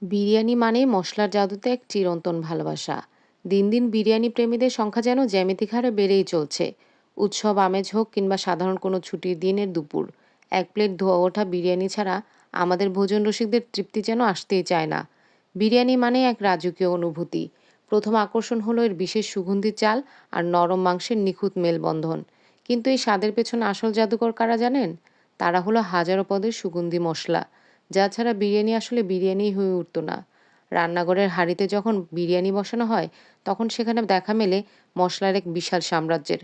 বিরিয়ানি মানেই মশলার জাদুতে এক চিরন্তন ভালোবাসা। দিন দিন বিরিয়ানি প্রেমীদের সংখ্যা যেন জ্যামিতিক হারে বেড়েই চলছে। উৎসব আমেজ হোক কিংবা সাধারণ কোনো ছুটির দিনের দুপুর, এক প্লেট ধোয়া ওঠা বিরিয়ানি ছাড়া আমাদের ভোজন রসিকদের তৃপ্তি যেন আসতেই চায় না। বিরিয়ানি মানে এক রাজকীয় অনুভূতি। প্রথম আকর্ষণ হলো এর বিশেষ সুগন্ধি চাল আর নরম মাংসের নিখুঁত মেলবন্ধন। কিন্তু এই স্বাদের পেছনে আসল জাদুকর কারা জানেন? তারা হলো হাজারো পদের সুগন্ধি মশলা, যা ছাড়া বিরিয়ানি আসলে বিরিয়ানিই হয়ে উঠত না। রান্নাঘরের হাঁড়িতে যখন বিরিয়ানি বসানো হয়, তখন সেখানে দেখা মেলে মসলার এক বিশাল সাম্রাজ্যের।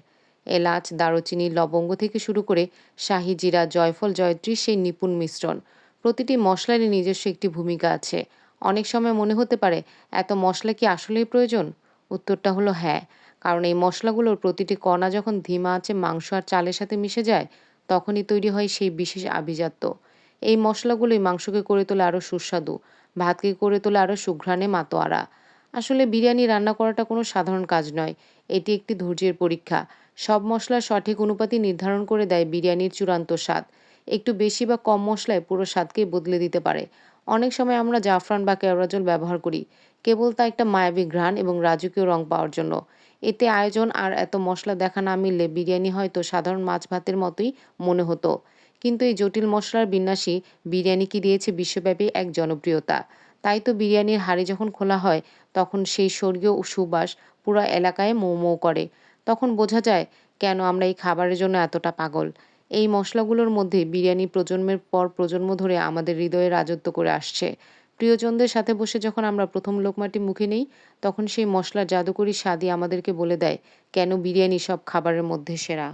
এলাচ, দারুচিনি, লবঙ্গ থেকে শুরু করে শাহি জিরা, জয়ফল, জয়ত্রীর সেই নিপুণ মিশ্রণ। প্রতিটি মশলারই নিজস্ব একটি ভূমিকা আছে। অনেক সময় মনে হতে পারে, এত মশলা কি আসলেই প্রয়োজন? উত্তরটা হলো হ্যাঁ, কারণ এই মশলাগুলোর প্রতিটি কণা যখন ধিমা আঁচে মাংস আর চালের সাথে মিশে যায়, তখনই তৈরি হয় সেই বিশেষ আভিজাত্য। এই মসলাগুলোই মাংসকে করে তোলে আরো সুস্বাদু, ভাতকে করে তোলে আরো সুঘ্রাণে মাতোয়ারা। আসলে বিরিয়ানি রান্না করাটা কোনো সাধারণ কাজ নয়। এটি একটি ধৈর্যের পরীক্ষা। সব মসলার সঠিক অনুপাতই নির্ধারণ করে দেয় বিরিয়ানির চূড়ান্ত স্বাদ। একটু বেশি বা কম মসলায় পুরো স্বাদকেই বদলে দিতে পারে। অনেক সময় আমরা জাফরান বা কেওড়া জল ব্যবহার করি, কেবল তা একটা মায়াবী ঘ্রাণ এবং রাজকীয় রং পাওয়ার জন্য। এতে আয়োজন আর এত মসলা দেখা না মিললে বিরিয়ানি হয়তো সাধারণ মাছ ভাতের মতোই মনে হতো। কিন্তু এই জটিল মসলার বিন্যাসই বিরিয়ানিকে দিয়েছে বিশ্বব্যাপী এক জনপ্রিয়তা। তাই তো বিরিয়ানির হাঁড়ি যখন খোলা হয়, তখন সেই স্বর্গীয় সুবাস পুরো এলাকায় মৌ মৌ করে। তখন বোঝা যায় কেন আমরা এই খাবারের জন্য এতটা পাগল। এই মসলাগুলোর মধ্যে বিরিয়ানি প্রজন্মের পর প্রজন্ম ধরে আমাদের হৃদয়ে রাজত্ব করে আসছে। প্রিয়জনদের সাথে বসে যখন আমরা প্রথম লোকমাটি মুখে নেই, তখন সেই মসলার জাদুকরি স্বাদই আমাদেরকে বলে দেয় কেন বিরিয়ানি সব খাবারের মধ্যে সেরা।